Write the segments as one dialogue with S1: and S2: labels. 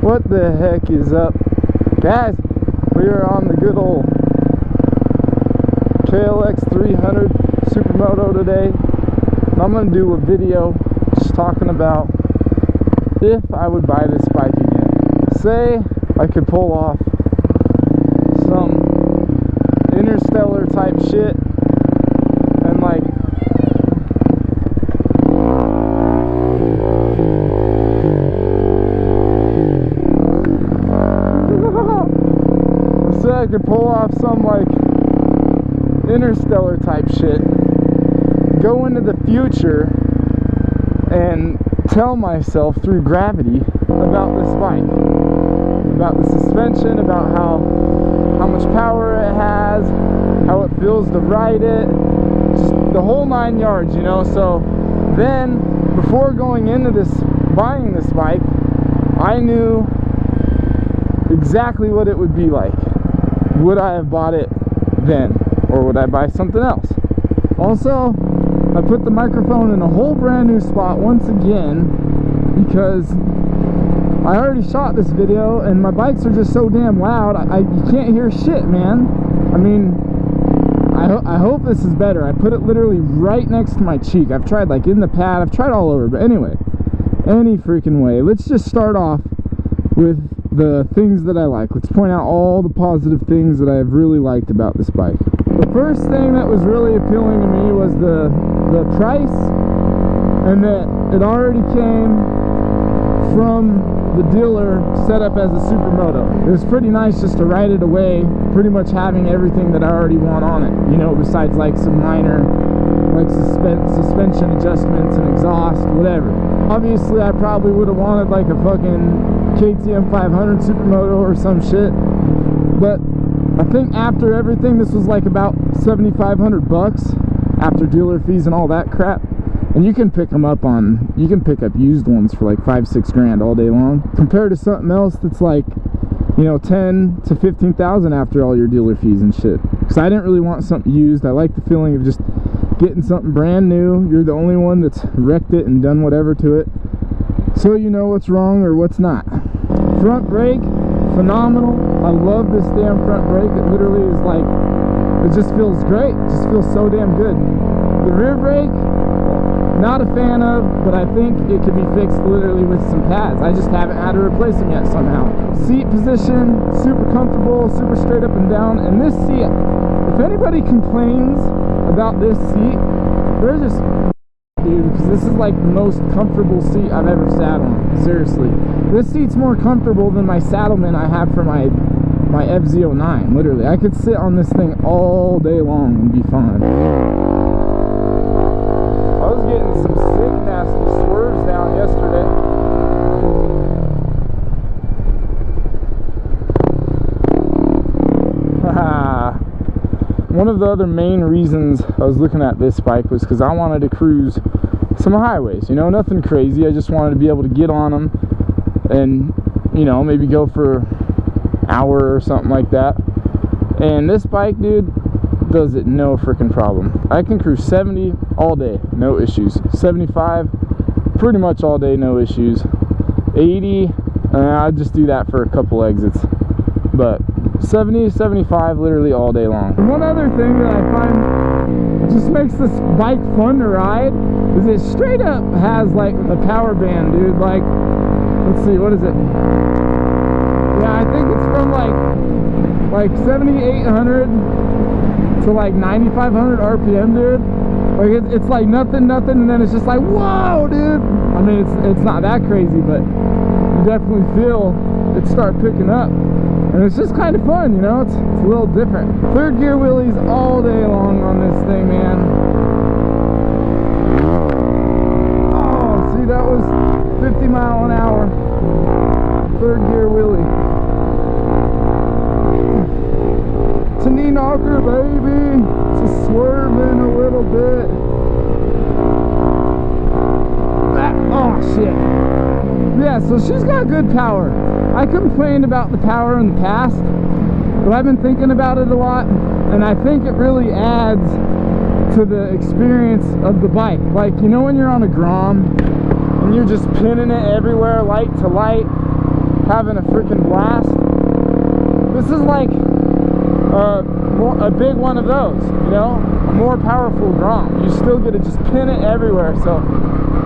S1: What the heck is up, guys? We are on the good old klx300 Supermoto today. I'm going to do a video just talking about if I would buy this bike again. Say I could pull off some interstellar type shit and like say I could pull off some like interstellar type shit, go into the future and tell myself through gravity about this bike, about the suspension, about how much power it has, how it feels to ride it, just the whole 9 yards, you know. So then before going into this, buying this bike, I knew exactly what it would be like. Would I have bought it then, or would I buy something else? Also, I put the microphone in a whole brand new spot once again because I already shot this video and my bikes are just so damn loud. You can't hear shit, man. I mean, I hope this is better. I put it literally right next to my cheek. I've tried like in the pad, I've tried all over, but anyway, any freaking way. Let's just start off with the things that I like. Let's point out all the positive things that I've really liked about this bike. The first thing that was really appealing to me was the price, and that it already came from the dealer set up as a Supermoto. It was pretty nice just to ride it away, pretty much having everything that I already want on it, you know, besides like some minor like suspension adjustments and exhaust, whatever. Obviously I probably would have wanted like a fucking KTM 500 Supermoto or some shit, but I think after everything this was like about $7,500 after dealer fees and all that crap. And you can pick them up on, you can pick up used ones for like 5-6 grand all day long, compared to something else that's like, you know, 10 to 15,000 after all your dealer fees and shit. Because I didn't really want something used. I like the feeling of just getting something brand new. You're the only one that's wrecked it and done whatever to it, so you know what's wrong or what's not. Front brake, phenomenal. I love this damn front brake. It literally is like, it just feels great. It just feels so damn good. The rear brake, not a fan of, but I think it could be fixed literally with some pads. I just haven't had to replace them yet somehow. Seat position, super comfortable, super straight up and down. And this seat, if anybody complains about this seat, they're just dude, because this is like the most comfortable seat I've ever sat on. Seriously, this seat's more comfortable than my Saddleman I have for my FZ09. Literally, I could sit on this thing all day long and be fine. I was getting some sick nasty swerves down yesterday. One of the other main reasons I was looking at this bike was because I wanted to cruise some highways, you know, nothing crazy. I just wanted to be able to get on them and, you know, maybe go for an hour or something like that. And this bike, dude, does it no freaking problem. I can cruise 70 all day, no issues. 75, pretty much all day, no issues. 80, I'd just do that for a couple exits. But 70, 75, literally all day long. And one other thing that I find just makes this bike fun to ride is it straight up has like a power band, dude. Like, let's see, what is it? Yeah, I think it's from like 7,800 to like 9,500 RPM, dude. Like it's like nothing, and then it's just like, whoa, dude. I mean, it's not that crazy, but you definitely feel it start picking up. And it's just kind of fun, you know, it's a little different. Third gear wheelies all day long on this thing, man. Oh, see, that was 50 mile an hour. Third gear wheelie. It's a knee knocker, baby. It's a swerving a little bit. Oh, shit. Yeah, so she's got good power. I complained about the power in the past, but I've been thinking about it a lot, and I think it really adds to the experience of the bike. Like, you know when you're on a Grom and you're just pinning it everywhere, light to light, having a freaking blast. This is like a big one of those, you know, a more powerful Grom. You still get to just pin it everywhere. So,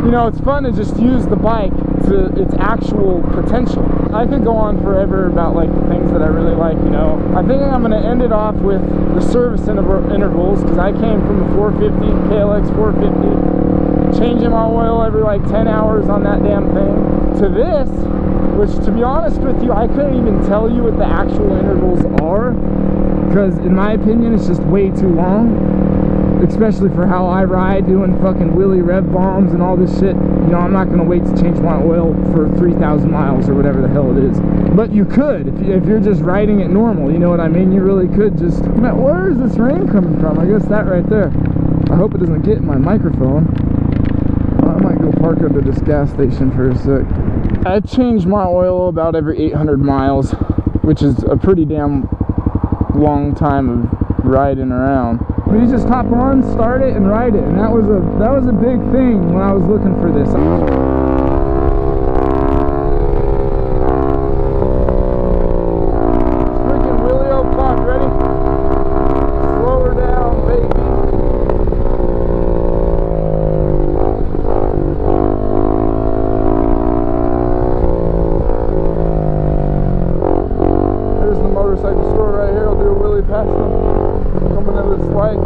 S1: you know, it's fun to just use the bike to its actual potential. I could go on forever about like the things that I really like, you know. I think I'm going to end it off with the service intervals, because I came from a 450, KLX 450, changing my oil every like 10 hours on that damn thing, to this, which, to be honest with you, I couldn't even tell you what the actual intervals are, because in my opinion it's just way too long, especially for how I ride, doing fucking wheelie rev bombs and all this shit. You know, I'm not going to wait to change my oil for 3,000 miles or whatever the hell it is. But you could, if you're just riding it normal, you know what I mean? You really could just... Man, where is this rain coming from? I guess that right there. I hope it doesn't get in my microphone. I might go park under this gas station for a sec. I change my oil about every 800 miles, which is a pretty damn long time of riding around. But you just hop on, start it, and ride it, and that was a big thing when I was looking for this. Freaking wheelio clock, ready? Slow her down, baby. There's the motorcycle store right here. I'll do a wheelie past them. Coming into this light.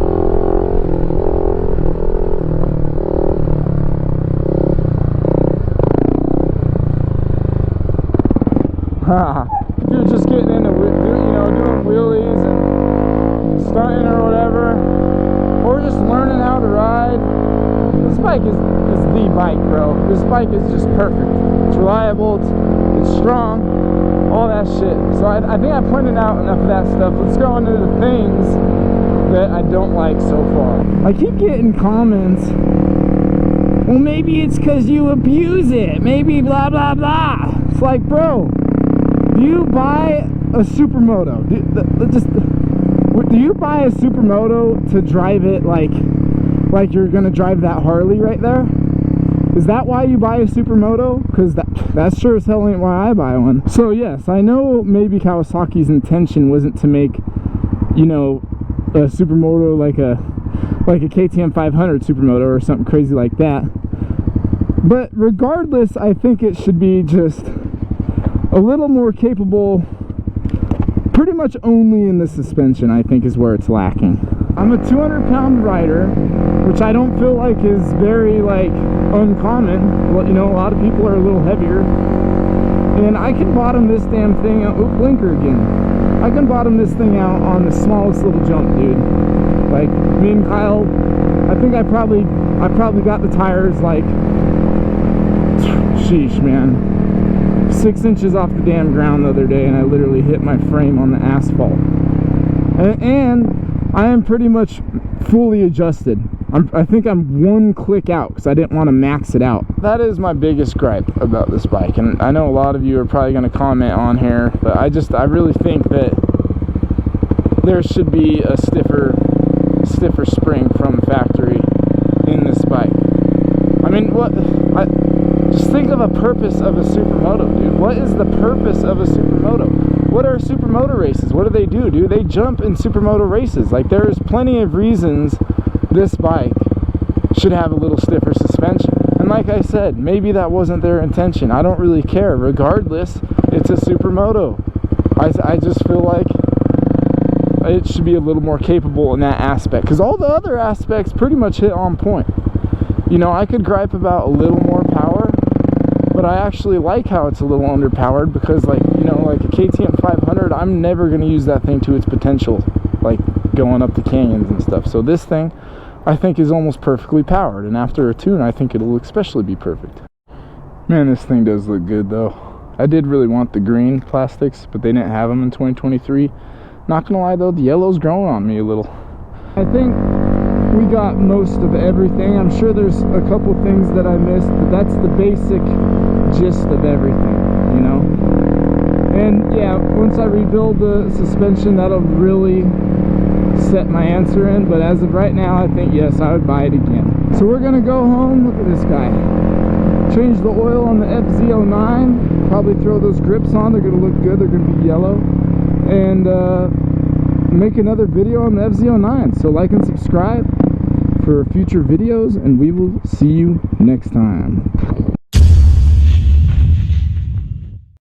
S1: If you're just getting into, you know, doing wheelies and stunting or whatever, or just learning how to ride, this bike is the bike, bro. This bike is just perfect. It's reliable, it's strong, all that shit. So I think I pointed out enough of that stuff. Let's go into the things that I don't like so far. I keep getting comments, well, maybe it's because you abuse it, maybe blah blah blah. It's like, bro, do you buy a supermoto? Do you buy a supermoto to drive it like you're gonna drive that Harley right there? Is that why you buy a supermoto? Because that sure as hell ain't why I buy one. So yes, I know maybe Kawasaki's intention wasn't to make, you know, a supermoto like a KTM 500 supermoto or something crazy like that. But regardless, I think it should be just a little more capable. Pretty much only in the suspension, I think, is where it's lacking. I'm a 200-pound rider, which I don't feel like is very, like, uncommon. Well, you know, a lot of people are a little heavier. And I can bottom this damn thing out. Oh, blinker again. I can bottom this thing out on the smallest little jump, dude. Like, me and Kyle, I think I probably got the tires, like, sheesh, man, 6 inches off the damn ground the other day, and I literally hit my frame on the asphalt. And I am pretty much fully adjusted. I think I'm one click out because I didn't want to max it out. That is my biggest gripe about this bike, and I know a lot of you are probably going to comment on here, but I really think that there should be a stiffer spring from factory in this bike. I mean, just think of a purpose of a supermoto, dude. What is the purpose of a supermoto? What are supermoto races? What do they do, dude? They jump in supermoto races. Like, there's plenty of reasons this bike should have a little stiffer suspension. And like I said, maybe that wasn't their intention. I don't really care. Regardless, it's a supermoto. I just feel like it should be a little more capable in that aspect, because all the other aspects pretty much hit on point. You know, I could gripe about a little more power, but I actually like how it's a little underpowered, because, like, you know, like a KTM 500, I'm never going to use that thing to its potential, like going up the canyons and stuff. So this thing, I think, is almost perfectly powered, and after a tune, I think it'll especially be perfect. Man, this thing does look good, though. I did really want the green plastics, but they didn't have them in 2023. Not gonna lie, though, the yellow's growing on me a little. I think we got most of everything. I'm sure there's a couple things that I missed, but that's the basic gist of everything, you know? And yeah, once I rebuild the suspension, that'll really set my answer in, but as of right now, I think yes, I would buy it again. So we're gonna go home. Look at this guy. Change the oil on the FZ09. Probably throw those grips on. They're going to look good. They're going to be yellow. And make another video on the FZ09. So like and subscribe for future videos, and we will see you next time.